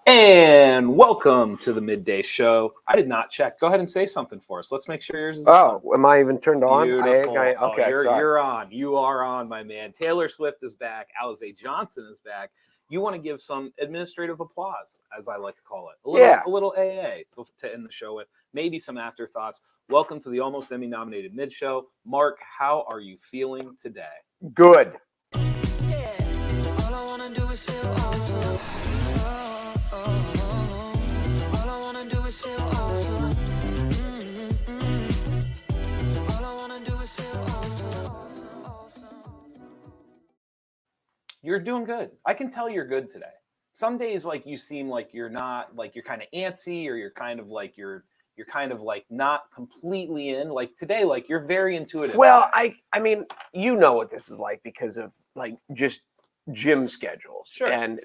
And welcome to the Midday Show. I did not check. Go ahead and say something for us. Let's make sure yours is on. Am I even turned on? Beautiful. Okay, you're on. You are on, my man. Taylor Swift is back. Alize Johnson is back. You want to give some administrative applause, as I like to call it. A little AA to end the show with. Maybe some afterthoughts. Welcome to the almost Emmy-nominated Mid Show. Mark, how are you feeling today? Good. You're doing good. I can tell you're good today. Some days, like, you seem like you're not, like, you're kind of antsy, or you're kind of like you're kind of like not completely in. Like today, like, you're very intuitive. Well, I mean, you know what this is like because of like just gym schedules. Sure. And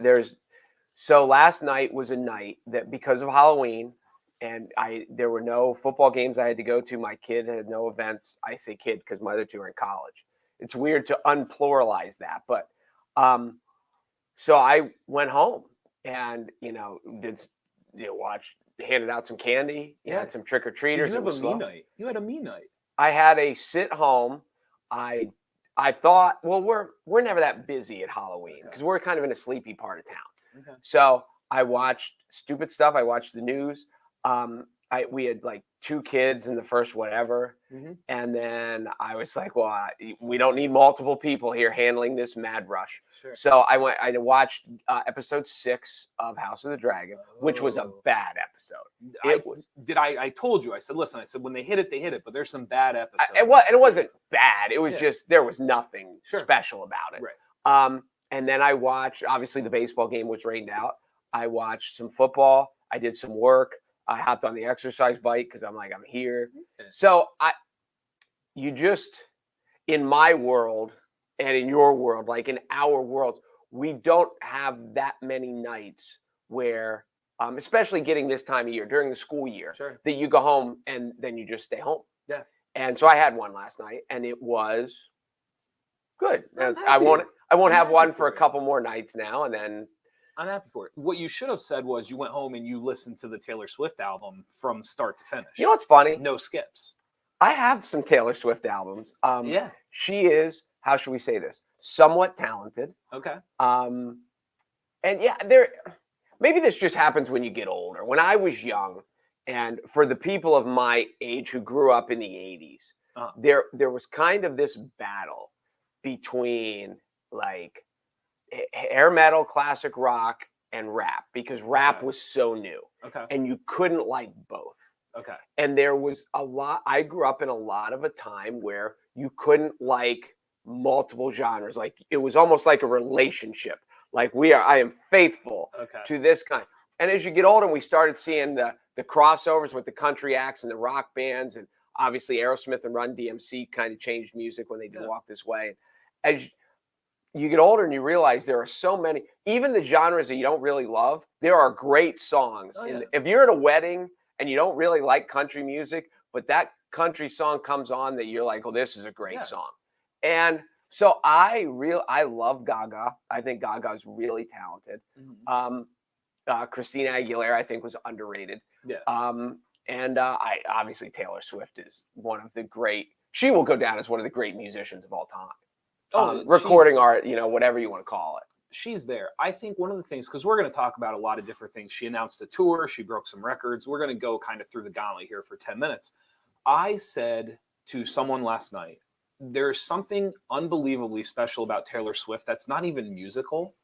so last night was a night that because of Halloween and there were no football games I had to go to. My kid had no events. I say kid because my other two are in college. It's weird to unpluralize that, but so I went home and, handed out some candy, had some trick-or-treaters. Did you have a me night? You had a me night. I had a sit home. I thought, well, we're never that busy at Halloween because we're kind of in a sleepy part of town. Okay. So I watched stupid stuff. I watched the news. We had like 2 kids in the first whatever. Mm-hmm. And then I was like, well, we don't need multiple people here handling this mad rush. Sure. So I watched episode 6 of House of the Dragon, which was a bad episode. I told you, I said, listen, when they hit it, but there's some bad episodes. It wasn't bad. It was just, there was nothing special about it. Right. And then I watched, obviously the baseball game was rained out. I watched some football. I did some work. I hopped on the exercise bike because I'm like, I'm here. Okay. So in my world and in your world, like in our worlds, we don't have that many nights where, especially getting this time of year during the school year, that you go home and then you just stay home. Yeah. And so I had one last night and it was good. I won't have one for a couple more nights now, and then I'm happy for it. What you should have said was you went home and you listened to the Taylor Swift album from start to finish. You know what's funny? No skips. I have some Taylor Swift albums. She is, how should we say this? Somewhat talented. Okay. And maybe this just happens when you get older. When I was young, and for the people of my age who grew up in the 80s, there was kind of this battle between like hair metal, classic rock, and rap, because rap was so new. Okay. And you couldn't like both. Okay. And there was I grew up in a lot of a time where you couldn't like multiple genres. Like it was almost like a relationship. Like I am faithful to this kind. And as you get older, we started seeing the crossovers with the country acts and the rock bands. And obviously Aerosmith and Run DMC kind of changed music when they did Walk This Way. As you get older and you realize there are so many, even the genres that you don't really love, there are great songs. If you're at a wedding and you don't really like country music, but that country song comes on that you're like, oh, this is a great song. And so I love Gaga. I think Gaga is really talented. Mm-hmm. Christina Aguilera, I think, was underrated. Yeah. I obviously Taylor Swift is one of the great. She will go down as one of the great musicians of all time. Recording art, whatever you want to call it. She's there. I think one of the things, because we're going to talk about a lot of different things. She announced a tour. She broke some records. We're going to go kind of through the gauntlet here for 10 minutes. I said to someone last night, there's something unbelievably special about Taylor Swift that's not even musical.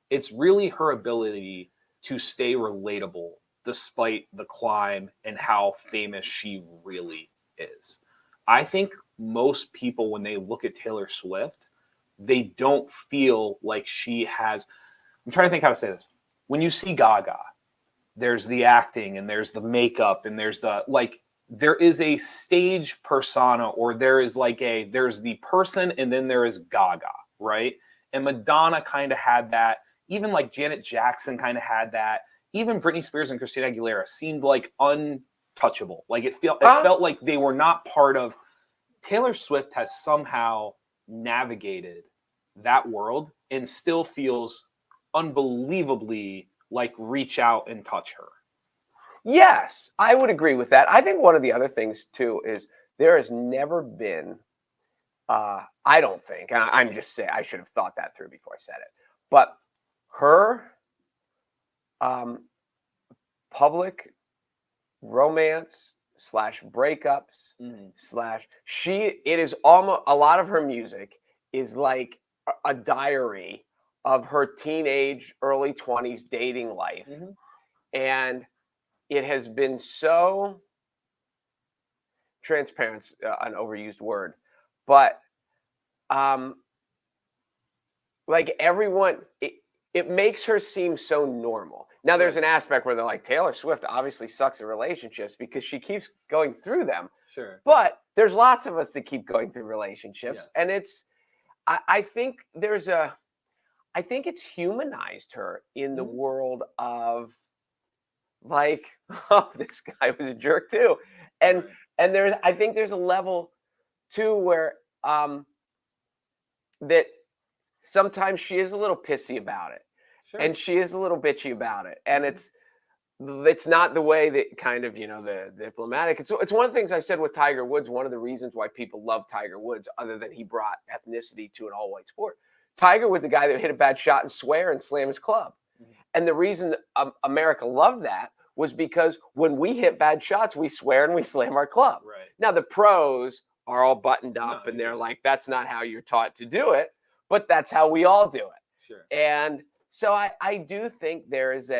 It's really her ability to stay relatable despite the climb and how famous she really is. I think most people, when they look at Taylor Swift, they don't feel like she has. I'm trying to think how to say this. When you see Gaga, there's the acting and there's the makeup and there's there is a stage persona, or there's the person and then there is Gaga, right? And Madonna kind of had that. Even like Janet Jackson kind of had that. Even Britney Spears and Christina Aguilera seemed like untouchable. Like it felt like they were not part of. Taylor Swift has somehow navigated that world and still feels unbelievably like reach out and touch her. Yes, I would agree with that. I think one of the other things too is there has never been, I don't think, and I'm just saying, I should have thought that through before I said it, but her public romance / breakups / it is almost, a lot of her music is like a diary of her teenage, early 20s dating life. And it has been so transparent, an overused word, but like everyone, it makes her seem so normal. Now, there's an aspect where they're like, Taylor Swift obviously sucks at relationships because she keeps going through them. Sure. But there's lots of us that keep going through relationships. And it's, I think I think it's humanized her in the world of like, oh, this guy was a jerk too. And I think there's a level too where that sometimes she is a little pissy about it. And she is a little bitchy about it. And it's not the way that kind of, the diplomatic. It's one of the things I said with Tiger Woods. One of the reasons why people love Tiger Woods, other than he brought ethnicity to an all-white sport. Tiger was the guy that hit a bad shot and swear and slam his club. And the reason America loved that was because when we hit bad shots, we swear and we slam our club. Now, the pros are all buttoned up and they're like, that's not how you're taught to do it, but that's how we all do it. And so I do think there is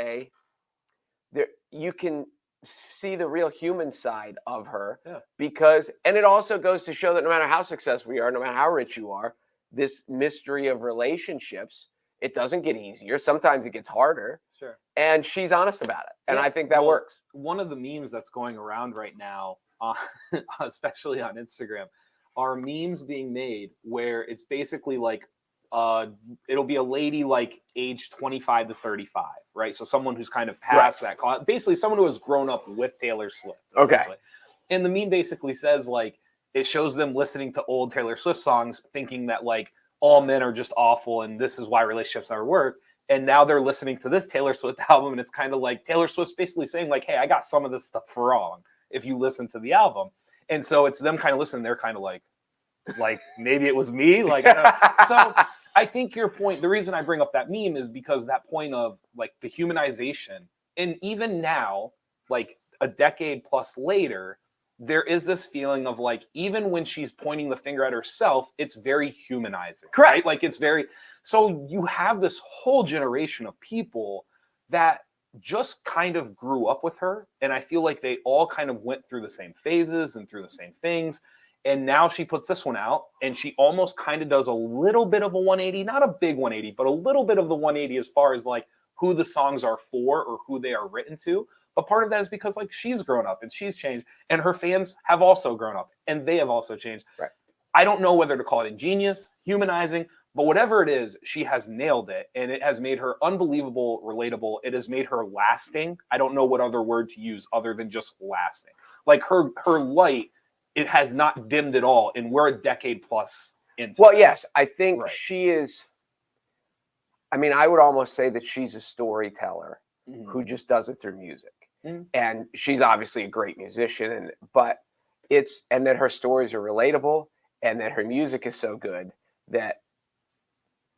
you can see the real human side of her because, and it also goes to show that no matter how successful you are, no matter how rich you are, this mystery of relationships, it doesn't get easier. Sometimes it gets harder. And she's honest about it. And I think that works. One of the memes that's going around right now, especially on Instagram, are memes being made where it's basically like, it'll be a lady like age 25 to 35, right? So someone who's kind of past that call, basically someone who has grown up with Taylor Swift. And the meme basically says like, it shows them listening to old Taylor Swift songs, thinking that like all men are just awful and this is why relationships never work. And now they're listening to this Taylor Swift album and it's kind of like Taylor Swift's basically saying like, hey, I got some of this stuff wrong if you listen to the album. And so it's them kind of listening. They're kind of like maybe it was me. Like, so I think your point, the reason I bring up that meme is because that point of like the humanization, and even now, like a decade plus later, there is this feeling of like, even when she's pointing the finger at herself, it's very humanizing. Right? Like it's very, so you have this whole generation of people that just kind of grew up with her. And I feel like they all kind of went through the same phases and through the same things. And now she puts this one out and she almost kind of does a little bit of a 180, not a big 180, but a little bit of the 180 as far as like who the songs are for or who they are written to. But part of that is because like she's grown up and she's changed and her fans have also grown up and they have also changed. I don't know whether to call it ingenious, humanizing, but whatever it is, she has nailed it. And it has made her unbelievable, relatable. It has made her lasting. I don't know what other word to use other than just lasting. Like her light, it has not dimmed at all. And we're a decade plus into this. Yes, I think she is. I mean, I would almost say that she's a storyteller who just does it through music. And she's obviously a great musician, but and that her stories are relatable and that her music is so good that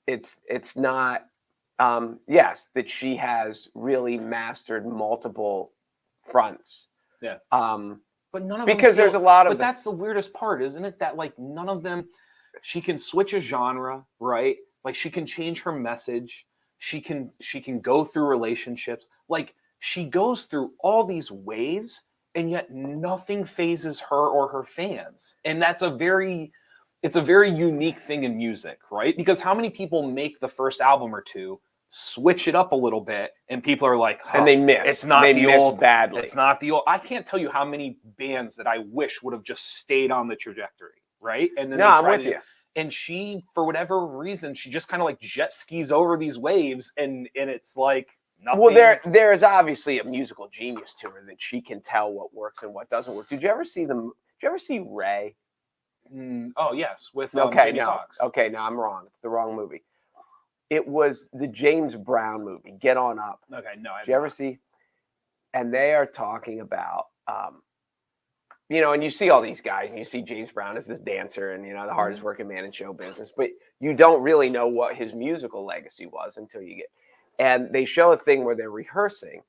it's not, yes, that she has really mastered multiple fronts. But none of because them there's a lot of but that's the weirdest part, isn't it? That like none of them, she can switch a genre, right? Like she can change her message. She can go through relationships. Like she goes through all these waves and yet nothing phases her or her fans. And that's it's a very unique thing in music, right? Because how many people make the first album or two, switch it up a little bit, and people are like, and they miss. It's not the old badly. It's not the old. I can't tell you how many bands that I wish would have just stayed on the trajectory, right? And then I'm with you. And she, for whatever reason, she just kind of like jet skis over these waves, and it's like nothing. Well, there is obviously a musical genius to her that she can tell what works and what doesn't work. Did you ever see Ray? Oh yes, with Okay, Jamie Foxx. Okay, no, I'm wrong. It's the wrong movie. It was the James Brown movie, Get On Up. Okay, no, Did you ever see? And they are talking about, and you see all these guys, and you see James Brown as this dancer and, the hardest working man in show business, but you don't really know what his musical legacy was until you get, and they show a thing where they're rehearsing,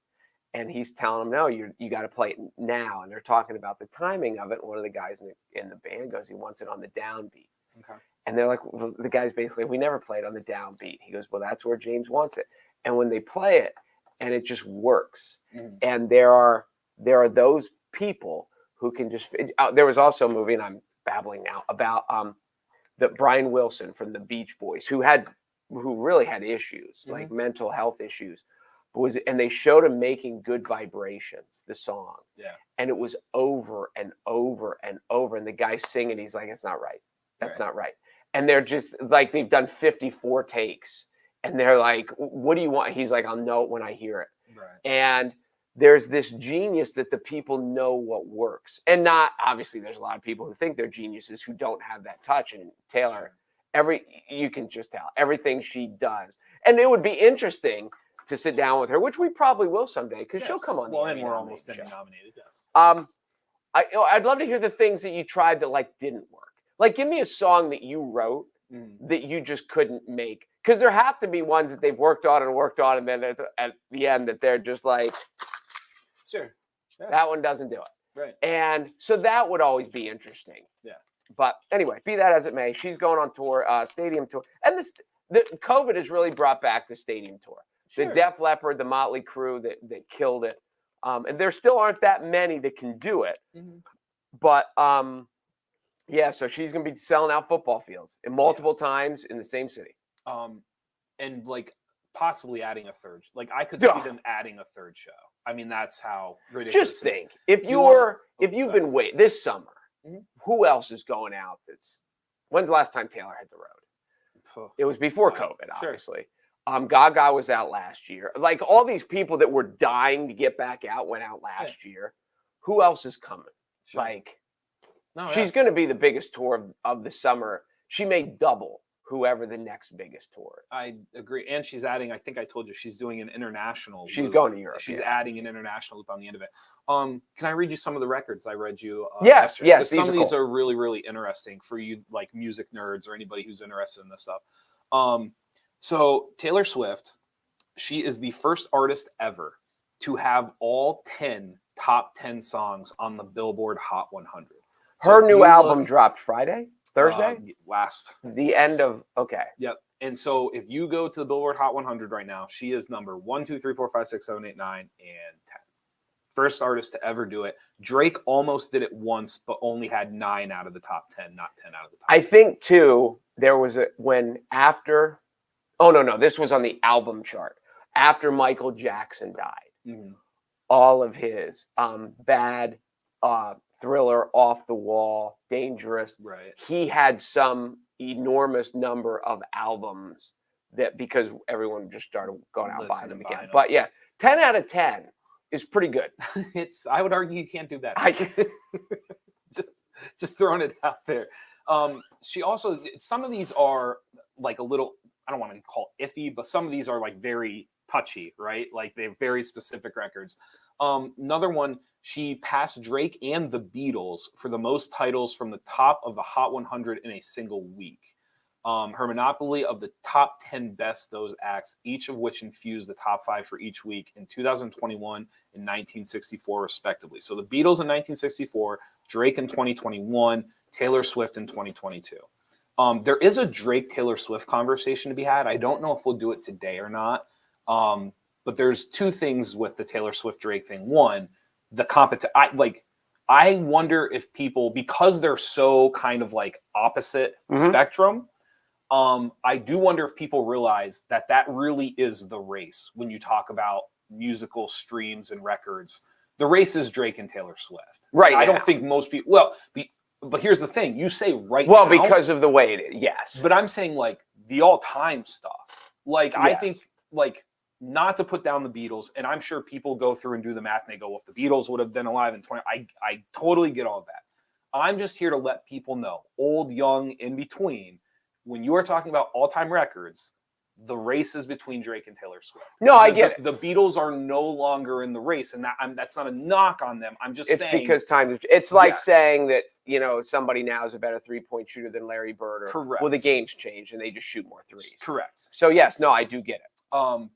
and he's telling them, no, you got to play it now. And they're talking about the timing of it. And one of the guys in the band goes, he wants it on the downbeat. Okay. And they're like, well, the guy's basically, we never played on the downbeat. He goes, well, that's where James wants it. And when they play it, and it just works. And there are those people who can just. There was also a movie, and I'm babbling now, about the Brian Wilson from the Beach Boys, who really had issues, like mental health issues, and they showed him making Good Vibrations, the song. Yeah. And it was over and over and over, and the guy singing, he's like, it's not right. That's not right. And they're just like, they've done 54 takes. And they're like, what do you want? He's like, I'll know it when I hear it. Right. And there's this genius that the people know what works. And not, obviously, there's a lot of people who think they're geniuses who don't have that touch. And Taylor, you can just tell everything she does. And it would be interesting to sit down with her, which we probably will someday, because she'll come on. Well, and we're almost Emmy-nominated, yes. I'd love to hear the things that you tried that didn't work. Like, give me a song that you wrote that you just couldn't make. Because there have to be ones that they've worked on, and then at the end that they're just like, sure, that one doesn't do it. Right. And so that would always be interesting. Yeah. But anyway, be that as it may, she's going on tour, stadium tour. And the COVID has really brought back the stadium tour. Sure. The Def Leppard, the Motley Crue that killed it. And there still aren't that many that can do it. But yeah, so she's going to be selling out football fields in multiple times in the same city. And possibly adding a third. Like, I could see them adding a third show. I mean, that's how ridiculous. Just think, if you've been waiting this summer, who else is going out? When's the last time Taylor hit the road? It was before COVID, obviously. Gaga was out last year. Like, all these people that were dying to get back out went out last year. Who else is coming? Sure. She's going to be the biggest tour of the summer. She may double whoever the next biggest tour. I agree. And she's adding, I think I told you, she's doing an international loop. She's going to Europe. She's adding an international loop on the end of it. Can I read you some of the records I read you yes, yesterday? Yes. Some of these are really, really interesting for you, like music nerds or anybody who's interested in this stuff. So Taylor Swift, she is the first artist ever to have all 10 top 10 songs on the Billboard Hot 100. Her new album dropped Thursday? Okay. Yep. And so if you go to the Billboard Hot 100 right now, she is number 1, 2, 3, 4, 5, 6, 7, 8, 9, and 10. First artist to ever do it. Drake almost did it once, but only had 9 out of the top 10, not 10 out of the top 10. I think, too, there was this was on the album chart. After Michael Jackson died, all of his Bad, Thriller, Off the Wall, Dangerous. Right. He had some enormous number of albums that, because everyone just started going out and buying them again. But yeah, 10 out of 10 is pretty good. I would argue you can't do that. Just throwing it out there. She also, some of these are like a little, I don't want to call it iffy, but some of these are like very touchy, right? Like they have very specific records. Another one, she passed Drake and the Beatles for the most titles from the top of the Hot 100 in a single week. Her monopoly of the top 10 best those acts, each of which infused the top 5 for each week in 2021 and 1964, respectively. So the Beatles in 1964, Drake in 2021, Taylor Swift in 2022. There is a Drake-Taylor Swift conversation to be had. I don't know if we'll do it today or not. But there's two things with the Taylor Swift Drake thing. One, the I wonder if people, because they're so kind of like opposite spectrum, I do wonder if people realize that really is the race when you talk about musical streams and records. The race is Drake and Taylor Swift. Right. I don't think most people, but here's the thing. You say now. Because of the way it is, yes. But I'm saying like the all-time stuff. Like, yes. I think like, not to put down the Beatles, and I'm sure people go through and do the math and they go, well, if the Beatles would have been alive in 20, I totally get all of that. I'm just here to let people know, old, young, in between, when you are talking about all-time records, the race is between Drake and Taylor Swift. No, I get it. The Beatles are no longer in the race, and that's not a knock on them. I'm just saying. It's because time. It's like saying that, somebody now is a better 3-point shooter than Larry Bird. Correct. Well, the game's changed, and they just shoot more threes. Correct. So, yes, no, I do get it.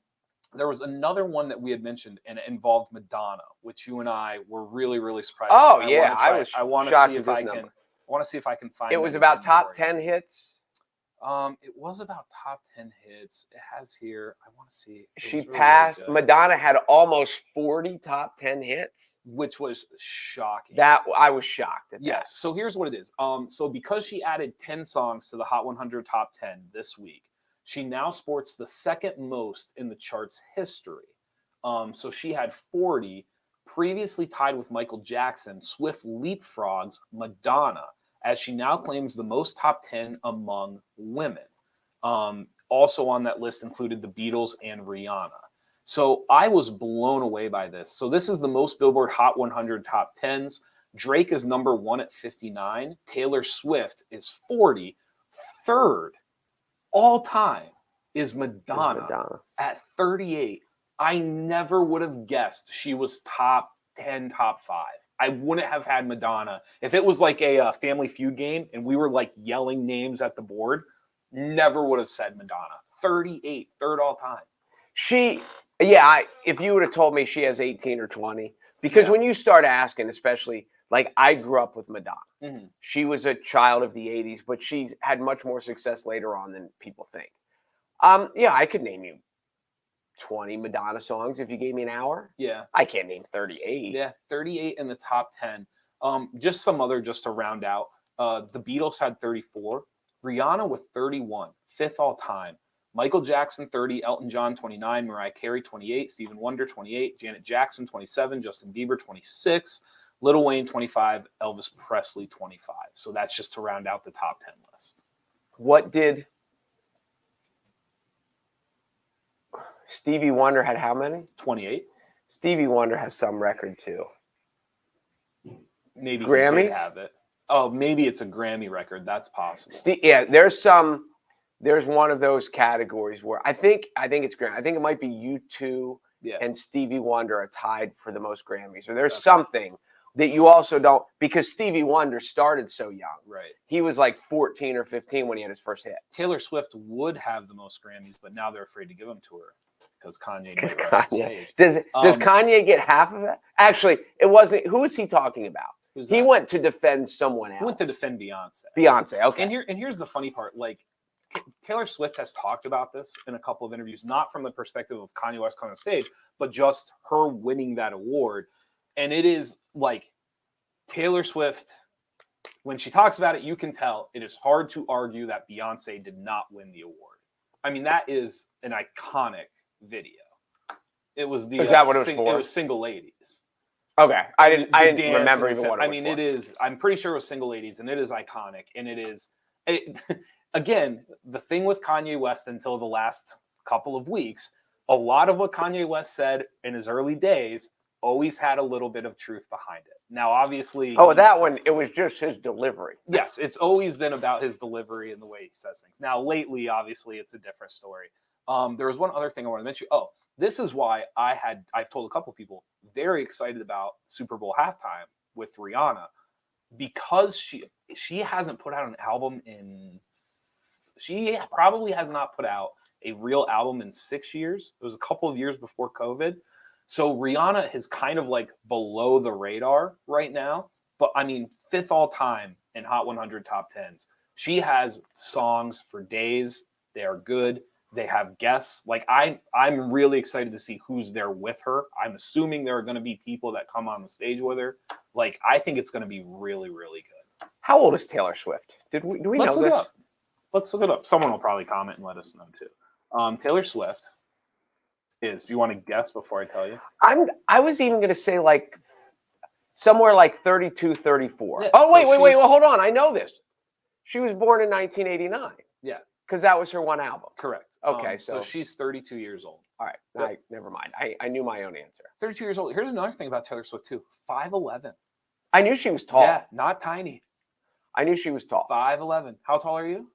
There was another one that we had mentioned, and it involved Madonna, which you and I were really, really surprised. Oh, yeah. I want to see if I can. I want to see if I can find. It was about top 10 hits. It was about top 10 hits. It has here. I want to see. She passed. Really Madonna had almost 40 top 10 hits, which was shocking. I was shocked at that. Yes. So here's what it is. So because she added 10 songs to the Hot 100 Top 10 this week, she now sports the second most in the chart's history. So she had 40, previously tied with Michael Jackson. Swift leapfrogs Madonna, as she now claims the most top 10 among women. Also on that list included the Beatles and Rihanna. So I was blown away by this. So this is the most Billboard Hot 100 top 10s. Drake is number 1 at 59. Taylor Swift is 40. Third all time is Madonna at 38. I never would have guessed she was top 10, top 5. I wouldn't have had Madonna. If it was like a Family Feud game and we were like yelling names at the board, never would have said Madonna. 38, third all time. If you would have told me she has 18 or 20, because when you start asking, especially, like I grew up with Madonna. Mm-hmm. She was a child of the 80s, but she's had much more success later on than people think. I could name you 20 Madonna songs if you gave me an hour. Yeah. I can't name 38. Yeah, 38 in the top 10. Just to round out. The Beatles had 34. Rihanna with 31, fifth all time. Michael Jackson 30, Elton John 29, Mariah Carey 28, Stevie Wonder 28, Janet Jackson 27, Justin Bieber 26, Lil Wayne 25, Elvis Presley 25. So that's just to round out the top 10 list. What did Stevie Wonder had how many? 28. Stevie Wonder has some record too. Maybe Grammys? He did have it. Oh, maybe it's a Grammy record. That's possible. There's one of those categories where I think it's Grammy. I think it might be U2 and Stevie Wonder are tied for the most Grammys. Or there's something that you also don't, because Stevie Wonder started so young. Right. He was like 14 or 15 when he had his first hit. Taylor Swift would have the most Grammys, but now they're afraid to give them to her because Kanye. Does Kanye get half of it? Actually, it wasn't. Who is he talking about? He went to defend someone else. He went to defend Beyonce. Beyonce, okay. And here's the funny part. Like, Taylor Swift has talked about this in a couple of interviews, not from the perspective of Kanye West coming on stage, but just her winning that award. And it is like Taylor Swift, when she talks about it, you can tell it is hard to argue that Beyonce did not win the award. I mean, that is an iconic video. It was the is that what it was for? It was Single Ladies. Okay, I didn't remember even what it was. I mean, it is. I'm pretty sure it was Single Ladies, and it is iconic. And it is, again, the thing with Kanye West until the last couple of weeks, a lot of what Kanye West said in his early days always had a little bit of truth behind it. Now, obviously, that one, it was just his delivery. Yes, it's always been about his delivery and the way he says things. Now, lately, obviously, it's a different story. There was one other thing I want to mention. Oh, this is why I've told a couple of people very excited about Super Bowl halftime with Rihanna, because she hasn't put out an album she probably has not put out a real album in 6 years. It was a couple of years before COVID. So Rihanna is kind of like below the radar right now, but I mean, fifth all time in Hot 100 top 10s. She has songs for days. They are good. They have guests. Like I'm really excited to see who's there with her. I'm assuming there are going to be people that come on the stage with her. Like, I think it's going to be really, really good. How old is Taylor Swift? Do we know this? Let's look it up. Someone will probably comment and let us know too. Taylor Swift is. Do you want to guess before I tell you? I was even going to say like somewhere like 32, 34. Yeah, oh, wait. Well, hold on. I know this. She was born in 1989. Yeah. Because that was her one album. Correct. Okay, so she's 32 years old. All right. Never mind. I knew my own answer. 32 years old. Here's another thing about Taylor Swift too. 5'11". I knew she was tall. Yeah, not tiny. I knew she was tall. 5'11". How tall are you?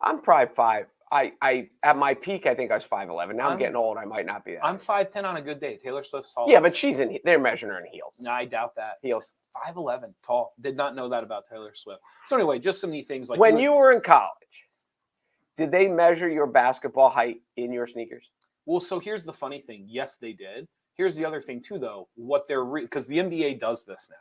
I'm probably 5. I at my peak, I think I was 5'11". Now I'm getting old. I might not be that. I'm 5'10" on a good day. Taylor Swift's tall. Yeah, but they're measuring her in heels. No, I doubt that. Heels. 5'11", tall. Did not know that about Taylor Swift. So anyway, just some neat things. Like when you were in college, did they measure your basketball height in your sneakers? Well, so here's the funny thing. Yes, they did. Here's the other thing too, though. What they're because the NBA does this now.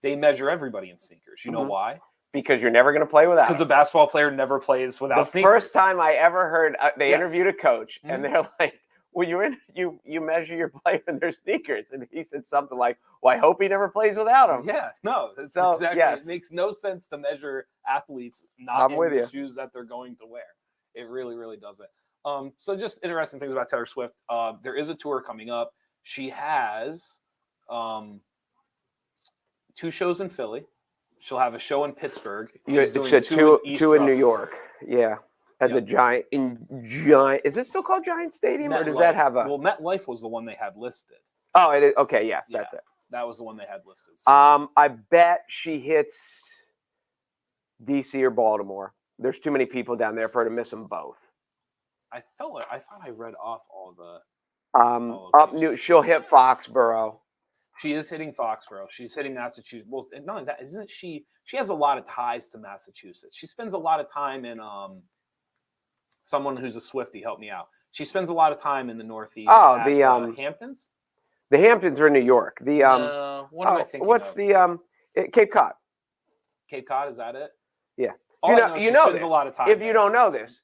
They measure everybody in sneakers. You know why? Because you're never going to play without. Because a basketball player never plays without sneakers. The first time I ever heard they interviewed a coach, and they're like, "Well, you measure your player in their sneakers," and he said something like, "Well, I hope he never plays without them." Yeah, no, that's so, exactly. Yes. It makes no sense to measure athletes not in the shoes that they're going to wear. It really, really doesn't. So just interesting things about Taylor Swift. There is a tour coming up. She has 2 shows in Philly. She'll have a show in Pittsburgh. She's doing two in New York. Yeah. At the Giant. Is it still called Giant Stadium, or does that have a? Well, MetLife was the one they had listed. Oh, it is. Okay, yes, that's it. That was the one they had listed. So. I bet she hits DC or Baltimore. There's too many people down there for her to miss them both. I thought I read off all the. She'll hit Foxborough. She is hitting Foxborough. She's hitting Massachusetts. Well, not only that, isn't she? She has a lot of ties to Massachusetts. She spends a lot of time in someone who's a Swiftie. Help me out. She spends a lot of time in the Northeast. Oh, the Hamptons. The Hamptons are in New York. The what am I thinking? What's of? the Cape Cod? Cape Cod, is that it? Yeah. She spends a lot of time. If you don't know this,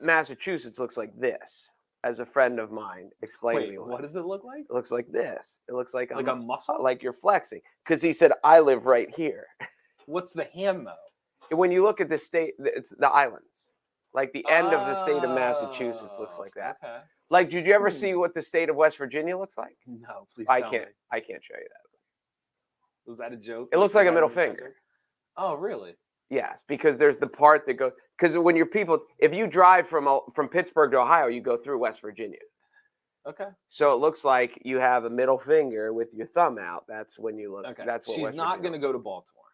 Massachusetts looks like this. As a friend of mine explained to me, what does it look like? It looks like this. It looks like a muscle, like you're flexing. Because he said, "I live right here." What's the ham though? When you look at the state, it's the islands. Like the end of the state of Massachusetts looks like that. Okay. Like, did you ever see what the state of West Virginia looks like? No, please. I can't show you that. Was that a joke? It looks like a middle finger. Oh, really? Yes, because there's the part that goes. Because when if you drive from Pittsburgh to Ohio, you go through West Virginia. Okay. So it looks like you have a middle finger with your thumb out. That's when you look. Okay. That's what she's not going to go to Baltimore.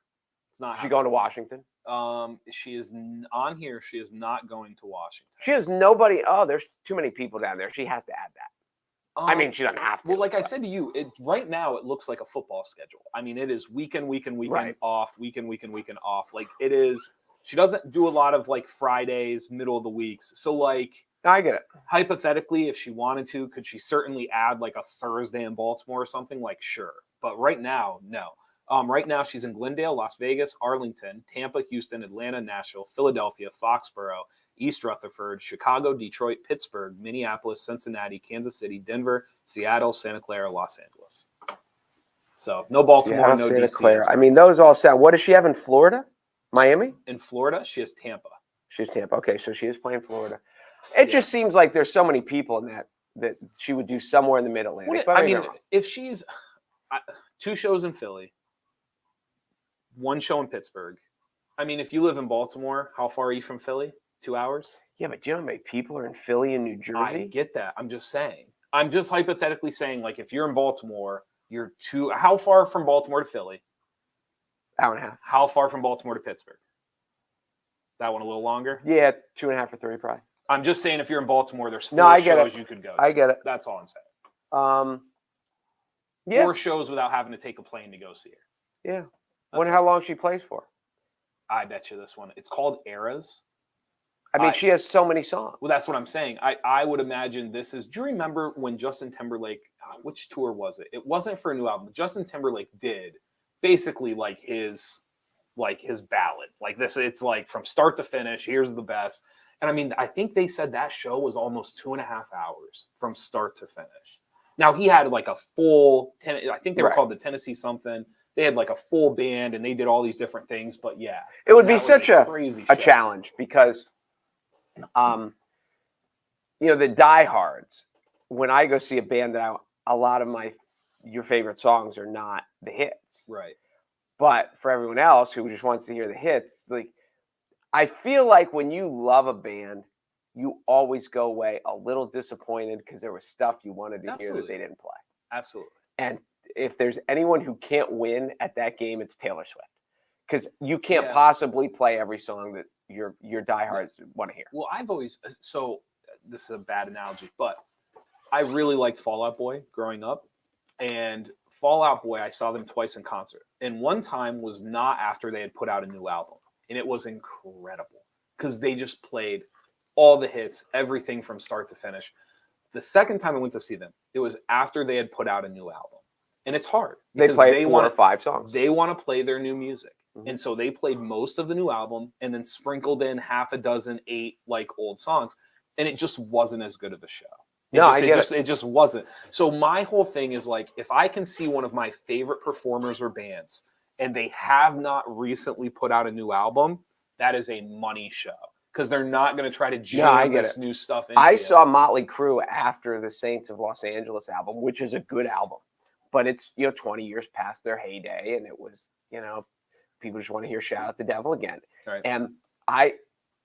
It's not. Is she going to Washington? She is on here. She is not going to Washington. She has nobody. Oh, there's too many people down there. She has to add that. I mean, she doesn't have to. Well, like I said to you, right now it looks like a football schedule. I mean, it is weekend off, weekend off. Like it is. She doesn't do a lot of like Fridays, middle of the weeks. So like, I get it. Hypothetically, if she wanted to, could she certainly add like a Thursday in Baltimore or something? Like, sure. But right now, no. Right now, she's in Glendale, Las Vegas, Arlington, Tampa, Houston, Atlanta, Nashville, Philadelphia, Foxborough, East Rutherford, Chicago, Detroit, Pittsburgh, Minneapolis, Cincinnati, Kansas City, Denver, Seattle, Santa Clara, Los Angeles. So no Baltimore, no Santa DC. Clara. I mean, those all sound. What does she have in Florida? Miami? In Florida, she has Tampa. She's Tampa. Okay, so she is playing Florida. It just seems like there's so many people in that she would do somewhere in the Mid-Atlantic. I mean, if she's 2 shows in Philly, 1 show in Pittsburgh. I mean, if you live in Baltimore, how far are you from Philly? 2 hours? Yeah, but do you know how many people are in Philly and New Jersey? I get that. I'm just saying. I'm just hypothetically saying, like, if you're in Baltimore, how far from Baltimore to Philly? Hour and a half. How far from Baltimore to Pittsburgh? Is that one a little longer? Yeah, 2.5 or 3 probably. I'm just saying, if you're in Baltimore, there's 4 shows you could go to. I get it. That's all I'm saying. 4 shows without having to take a plane to go see her. Yeah. Wonder how long she plays for. I bet you this one. It's called Eras. I mean, she has so many songs. Well, that's what I'm saying. I would imagine this is. Do you remember when Justin Timberlake? Which tour was it? It wasn't for a new album. Justin Timberlake did basically like his ballad. Like this, it's like from start to finish. Here's the best. And I mean, I think they said that show was almost 2.5 hours from start to finish. Now he had like a full. I think they were called the Tennessee something. They had like a full band and they did all these different things. But yeah, it would be such a crazy challenge because, the diehards, when I go see a band a lot of your favorite songs are not the hits. Right. But for everyone else who just wants to hear the hits, like I feel like when you love a band, you always go away a little disappointed because there was stuff you wanted to hear that they didn't play. Absolutely. And if there's anyone who can't win at that game, it's Taylor Swift. Because you can't possibly play every song your diehards want to hear. Well, I've always, so this is a bad analogy, but I really liked Fall Out Boy growing up. And Fall Out Boy, I saw them twice in concert. And one time was not after they had put out a new album. And it was incredible because they just played all the hits, everything from start to finish. The second time I went to see them, it was after they had put out a new album. And it's hard. They played 4 or 5 songs. They want to play their new music. Mm-hmm. And so they played most of the new album and then sprinkled in half a dozen, 8 like old songs. And it just wasn't as good of a show. It just wasn't. So my whole thing is like, if I can see one of my favorite performers or bands and they have not recently put out a new album, that is a money show. Because they're not going to try to jam this new stuff into I saw Motley Crue after the Saints of Los Angeles album, which is a good album. But it's, 20 years past their heyday, and it was, people just want to hear Shout Out the Devil again. Right. And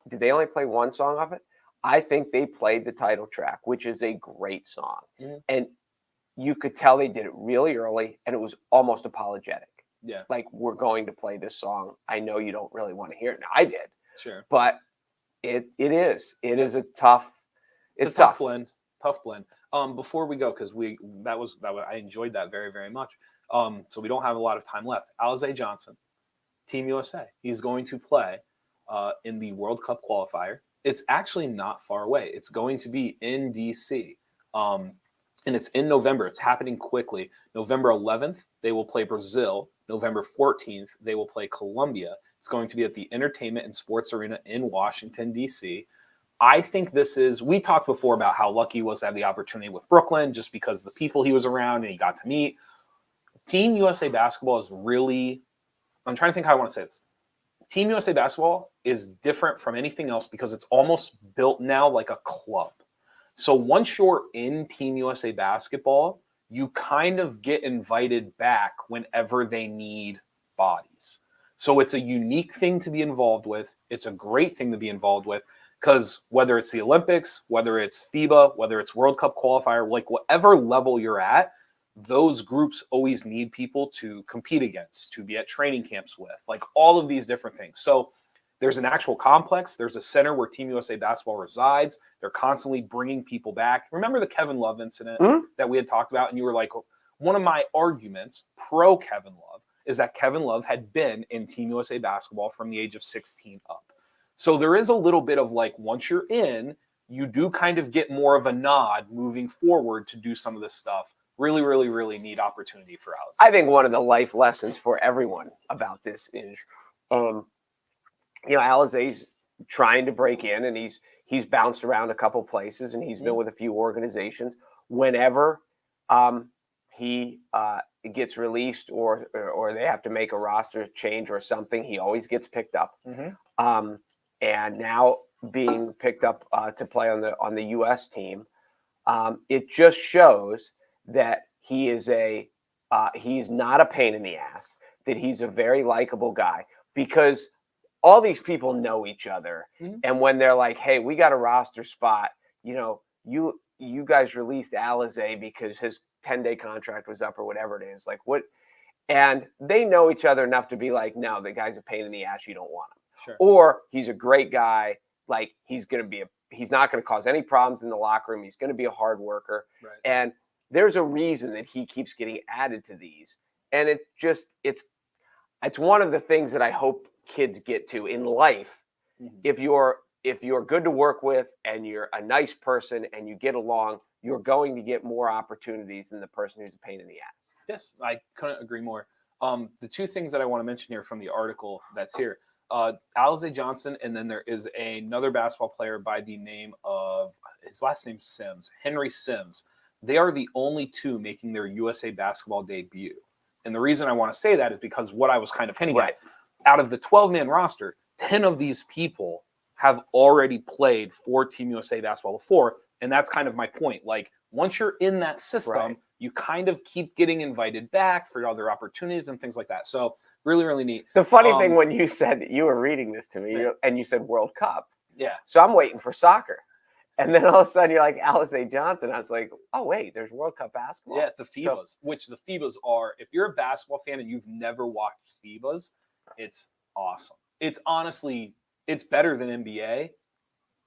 did they only play one song of it? I think they played the title track, which is a great song. Mm-hmm. And you could tell they did it really early, and it was almost apologetic. Yeah. Like, we're going to play this song. I know you don't really want to hear it. Now, I did. Sure. But it is a tough, it's a tough blend. Tough blend. Before we go, because I enjoyed that very, very much. So we don't have a lot of time left. Alize Johnson, Team USA. He's going to play in the World Cup qualifier. It's actually not far away. It's going to be in DC. And it's in November. It's happening quickly. November 11th, they will play Brazil. November 14th, they will play Colombia. It's going to be at the Entertainment and Sports Arena in Washington, D.C. I think we talked before about how lucky he was to have the opportunity with Brooklyn just because of the people he was around and he got to meet. Team USA basketball is really, I'm trying to think how I want to say this. Team USA basketball is different from anything else because it's almost built now like a club. So once you're in Team USA basketball, you kind of get invited back whenever they need bodies. So it's a unique thing to be involved with. It's a great thing to be involved with because whether it's the Olympics, whether it's FIBA, whether it's World Cup qualifier, like whatever level you're at, those groups always need people to compete against, to be at training camps with, like all of these different things. So there's an actual complex. There's a center where Team USA basketball resides. They're constantly bringing people back. Remember the Kevin Love incident that we had talked about? And you were like, one of my arguments pro Kevin Love is that Kevin Love had been in Team USA basketball from the age of 16 up. So there is a little bit of like, once you're in, you do kind of get more of a nod moving forward to do some of this stuff. Really, really, really neat opportunity for Alize. I think one of the life lessons for everyone about this is, Alize's trying to break in, and he's bounced around a couple places, and he's been with a few organizations. Whenever he gets released or they have to make a roster change or something, he always gets picked up. Mm-hmm. And now being picked up to play on the U.S. team, it just shows that he is he's not a pain in the ass, that he's a very likable guy, because all these people know each other. Mm-hmm. And when they're like, hey, we got a roster spot, you guys released Alize because his 10-day contract was up or whatever it is. Like, what? And they know each other enough to be like, no, the guy's a pain in the ass. You don't want him. Sure. Or he's a great guy. Like, he's not going to cause any problems in the locker room. He's going to be a hard worker. Right. And there's a reason that he keeps getting added to these. And it's one of the things that I hope kids get to in life. Mm-hmm. If you're good to work with and you're a nice person and you get along, you're going to get more opportunities than the person who's a pain in the ass. Yes, I couldn't agree more. The two things that I want to mention here from the article that's here, Alize Johnson, and then there is another basketball player by the name of, his last name's Sims, Henry Sims. They are the only two making their USA basketball debut. And the reason I want to say that is because what I was kind of hinting at, out of the 12-man roster, 10 of these people have already played for Team USA basketball before. And that's kind of my point. Like, once you're in that system, you kind of keep getting invited back for other opportunities and things like that. So really, really neat. The funny thing, when you said you were reading this to me and you said World Cup. Yeah. So I'm waiting for soccer. And then all of a sudden you're like, Alize Johnson. I was like, oh, wait, there's World Cup basketball. Yeah, the FIBAs, which the FIBAs are, if you're a basketball fan and you've never watched FIBAs, it's awesome. It's honestly It's better than NBA.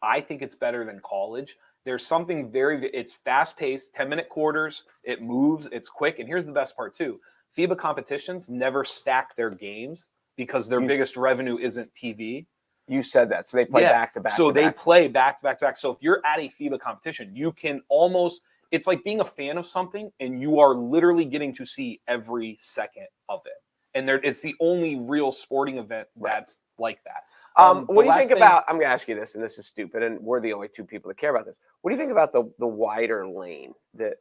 I think it's better than college. There's something it's fast-paced, 10-minute quarters. It moves. It's quick. And here's the best part, too. FIBA competitions never stack their games because their biggest revenue isn't TV. You said that. So they play back-to-back. So they play back-to-back. So if you're at a FIBA competition, you can almost – it's like being a fan of something, and you are literally getting to see every second of it. And it's the only real sporting event that's like that. What do you think about? I'm going to ask you this, and this is stupid, and we're the only two people that care about this. What do you think about the wider lane? The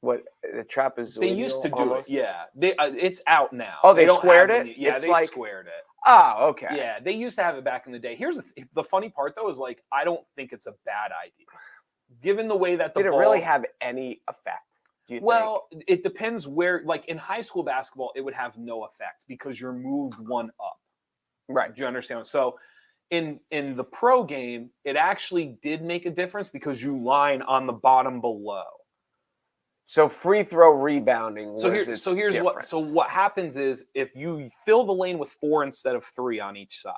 trapezoidal? They used to do it. Yeah, it's out now. Oh, they squared it. Yeah, they squared it. Oh, okay. Yeah, they used to have it back in the day. Here's the funny part, though, is like I don't think it's a bad idea, given the way that did it really have any effect? Do you think? Well, it depends where. Like in high school basketball, it would have no effect because you're moved one up. Right. Do you understand? So in the pro game, it actually did make a difference because you line on the bottom below. So free throw rebounding. So here's what happens is if you fill the lane with 4 instead of 3 on each side,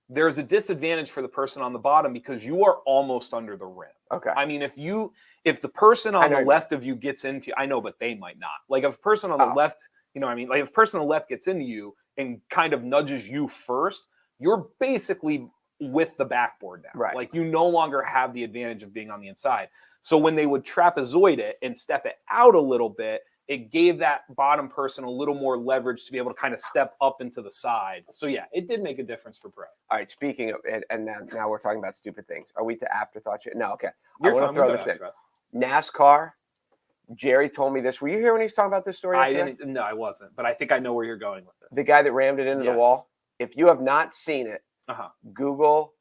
there's a disadvantage for the person on the bottom because you are almost under the rim. Okay. I mean, if the person on the left of you gets into, I know, but they might not. Like if a person on the left, you know what I mean? Like if a person on the left gets into you and kind of nudges you first, you're basically with the backboard now. Right. Like you no longer have the advantage of being on the inside. So when they would trapezoid it and step it out a little bit, it gave that bottom person a little more leverage to be able to kind of step up into the side. So yeah, it did make a difference for pro. All right. Speaking of, and now we're talking about stupid things. Are we to afterthought yet? No. Okay. You're I want to throw this in. NASCAR. Jerry told me this. Were you here when he was talking about this story? No, I wasn't. But I think I know where you're going with this. The guy that rammed it into the wall. If you have not seen it, Google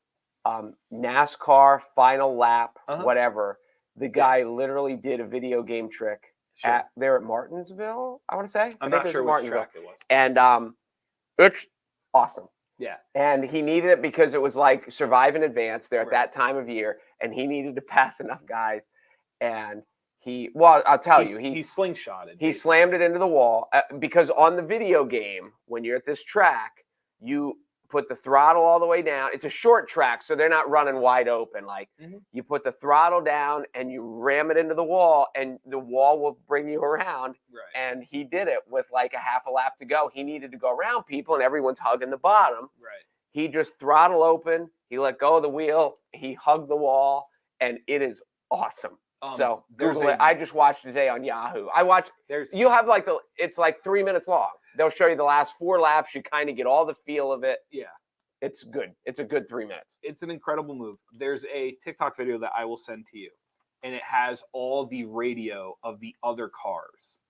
NASCAR final lap, whatever. The guy literally did a video game trick at Martinsville, I want to say. I'm not sure what track it was. And it's awesome. Yeah. And he needed it because it was like survive in advance there at that time of year. And he needed to pass enough guys. And I'll tell you. He slingshotted. He slammed it into the wall because on the video game, when you're at this track, you put the throttle all the way down. It's a short track, so they're not running wide open. Like you put the throttle down and you ram it into the wall, and the wall will bring you around. Right. And he did it with like a half a lap to go. He needed to go around people, and everyone's hugging the bottom. Right. He just throttle open. He let go of the wheel. He hugged the wall, and it is awesome. So I just watched today on Yahoo. You have it's like 3 minutes long. They'll show you the last 4 laps. You kind of get all the feel of it. Yeah. It's good. It's a good 3 minutes. It's an incredible move. There's a TikTok video that I will send to you, and it has all the radio of the other cars.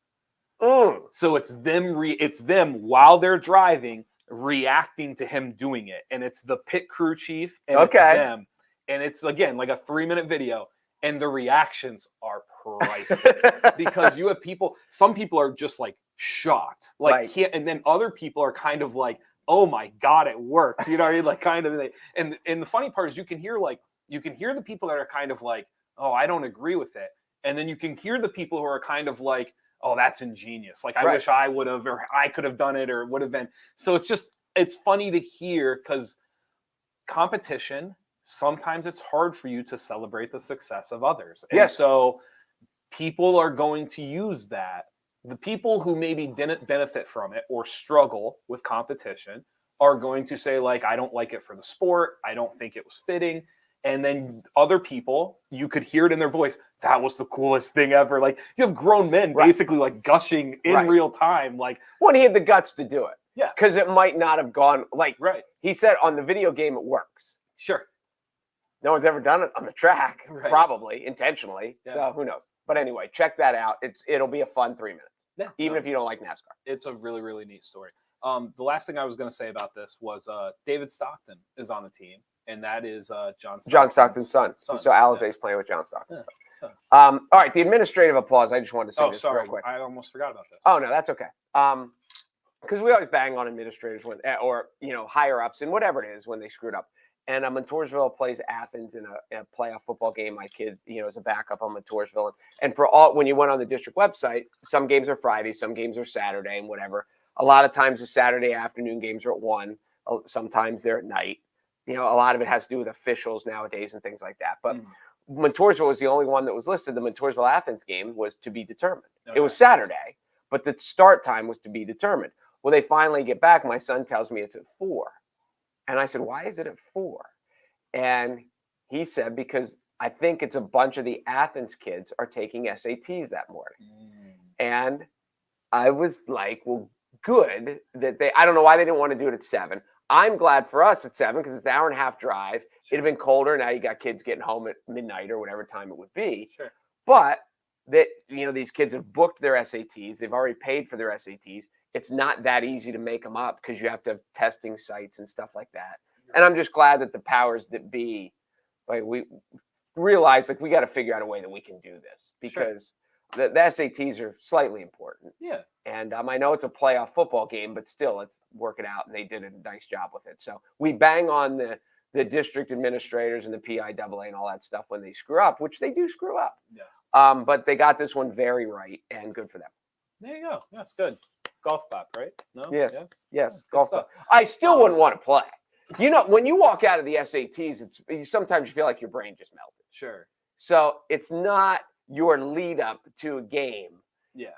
So it's them while they're driving reacting to him doing it. And it's the pit crew chief and it's them. And it's, again, like a 3-minute video. And the reactions are priceless because you have some people are just like shocked, and then other people are kind of like, oh my God, it worked. You know what I mean? Like kind of, and the funny part is you can hear the people that are kind of like, oh, I don't agree with it. And then you can hear the people who are kind of like, oh, that's ingenious. Like, I wish I would have, or I could have done it, or would have been. So it's funny to hear because competition, sometimes it's hard for you to celebrate the success of others. And so people are going to use that. The people who maybe didn't benefit from it or struggle with competition are going to say, like, I don't like it for the sport. I don't think it was fitting. And then other people, you could hear it in their voice. That was the coolest thing ever. Like, you have grown men basically like gushing in real time. Like, when he had the guts to do it. Yeah. Because it might not have gone he said on the video game, it works. Sure. No one's ever done it on the track, probably intentionally. Yeah. So who knows? But anyway, check that out. It'll be a fun 3 minutes, even if you don't like NASCAR. It's a really, really neat story. The last thing I was going to say about this was David Stockton is on the team, and that is John Stockton's son. So Alize's playing with John Stockton. Yeah. All right, the administrative applause. I just wanted to say this real quick. I almost forgot about this. Oh no, that's okay. Because we always bang on administrators or higher ups and whatever it is when they screwed up. And Montoursville plays Athens in a playoff football game. My kid, is a backup on Montoursville. And when you went on the district website, some games are Friday, some games are Saturday, and whatever. A lot of times the Saturday afternoon games are at 1. Sometimes they're at night. A lot of it has to do with officials nowadays and things like that. But Montoursville was the only one that was listed. The Montoursville-Athens game was to be determined. Okay. It was Saturday, but the start time was to be determined. Well, they finally get back. My son tells me it's at 4. And I said, why is it at 4? And he said, because I think it's a bunch of the Athens kids are taking SATs that morning. And I was like, well, good that I don't know why they didn't want to do it at 7. I'm glad for us at 7 because it's an hour and a half drive. It'd have been colder. Now you got kids getting home at midnight or whatever time it would be. Sure. But that, these kids have booked their SATs. They've already paid for their SATs. It's not that easy to make them up because you have to have testing sites and stuff like that. And I'm just glad that the powers that be, like, we realize, like, we got to figure out a way that we can do this because the SATs are slightly important. Yeah. And I know it's a playoff football game, but still, let's work it out. And they did a nice job with it. So we bang on the district administrators and the PIAA and all that stuff when they screw up, which they do screw up. Yes. But they got this one very right, and good for them. There you go. That's good. Golf clap, right? No? Yes. Yeah, Golf clap. I still wouldn't want to play. When you walk out of the SATs, sometimes you feel like your brain just melted. Sure. So it's not your lead up to a game. Yeah.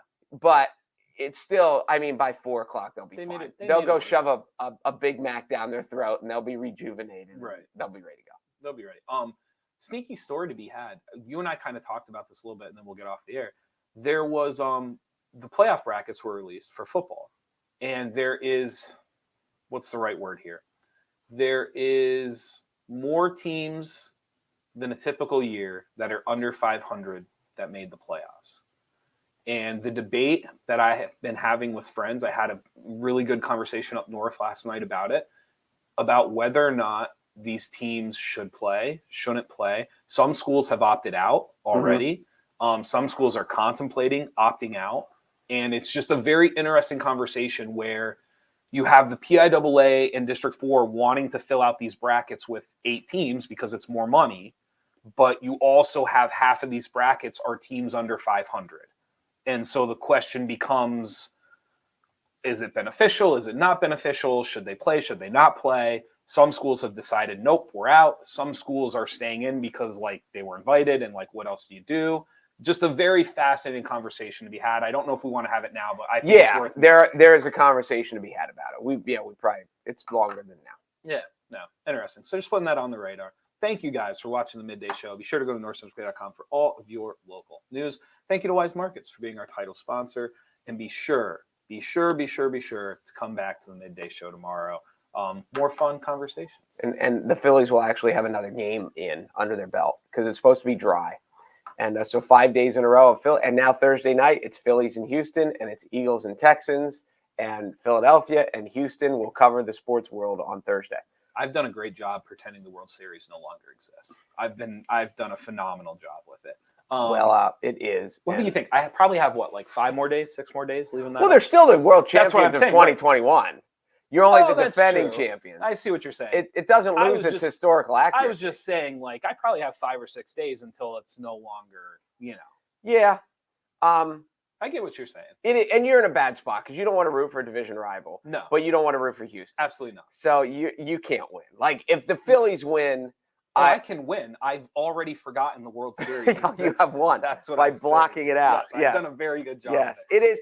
But it's still, by 4 o'clock, they'll be fine. They'll go shove a Big Mac down their throat and they'll be rejuvenated. Right. They'll be ready to go. They'll be ready. Sneaky story to be had. You and I kind of talked about this a little bit and then we'll get off the air. There was, the playoff brackets were released for football. And there is, what's the right word here? There is more teams than a typical year that are under 500 that made the playoffs. And the debate that I have been having with friends, I had a really good conversation up north last night about it, about whether or not these teams should play, shouldn't play. Some schools have opted out already. Some schools are contemplating opting out. And it's just a very interesting conversation where you have the PIAA and District 4 wanting to fill out these brackets with 8 teams because it's more money. But you also have half of these brackets are teams under 500. And so the question becomes, is it beneficial? Is it not beneficial? Should they play? Should they not play? Some schools have decided, nope, we're out. Some schools are staying in because, like, they were invited and, like, what else do you do? Just a very fascinating conversation to be had. I don't know if we want to have it now, but I think it's worth it. There is a conversation to be had about it. We probably, it's longer than now. Yeah, no, interesting. So just putting that on the radar. Thank you guys for watching the Midday Show. Be sure to go to NorthcentralPa.com for all of your local news. Thank you to Weis Markets for being our title sponsor. And be sure to come back to the Midday Show tomorrow. More fun conversations. And the Phillies will actually have another game under their belt because it's supposed to be dry. And so 5 days in a row of Philly. And now Thursday night, it's Phillies in Houston, and it's Eagles and Texans, and Philadelphia and Houston will cover the sports world on Thursday. I've done a great job pretending the World Series no longer exists. I've done a phenomenal job with it. It is. What do you think? I probably have 5 more days, 6 more days leaving that? Well, they're still the world champions of 2021. You're only the defending champion. I see what you're saying. It doesn't lose its historical accuracy. I was just saying, I probably have 5 or 6 days until it's no longer, Yeah. I get what you're saying. And you're in a bad spot because you don't want to root for a division rival. No. But you don't want to root for Houston. Absolutely not. So you can't win. Like, if the Phillies win, I can win. I've already forgotten the World Series. You have won. That's what by blocking it out. Yes, I've done a very good job. Yes, it is.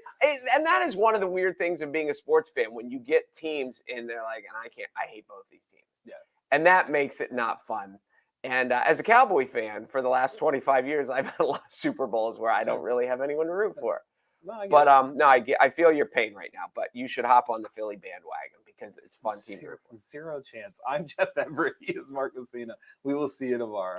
And that is one of the weird things of being a sports fan when you get teams and they're like, and I hate both these teams. Yeah. And that makes it not fun. And as a Cowboy fan for the last 25 years, I've had a lot of Super Bowls where I don't really have anyone to root for. No, I feel your pain right now, but you should hop on the Philly bandwagon because it's fun team to root for. Zero chance. I'm Jeff Everett. He is Mark Messina. We will see you tomorrow.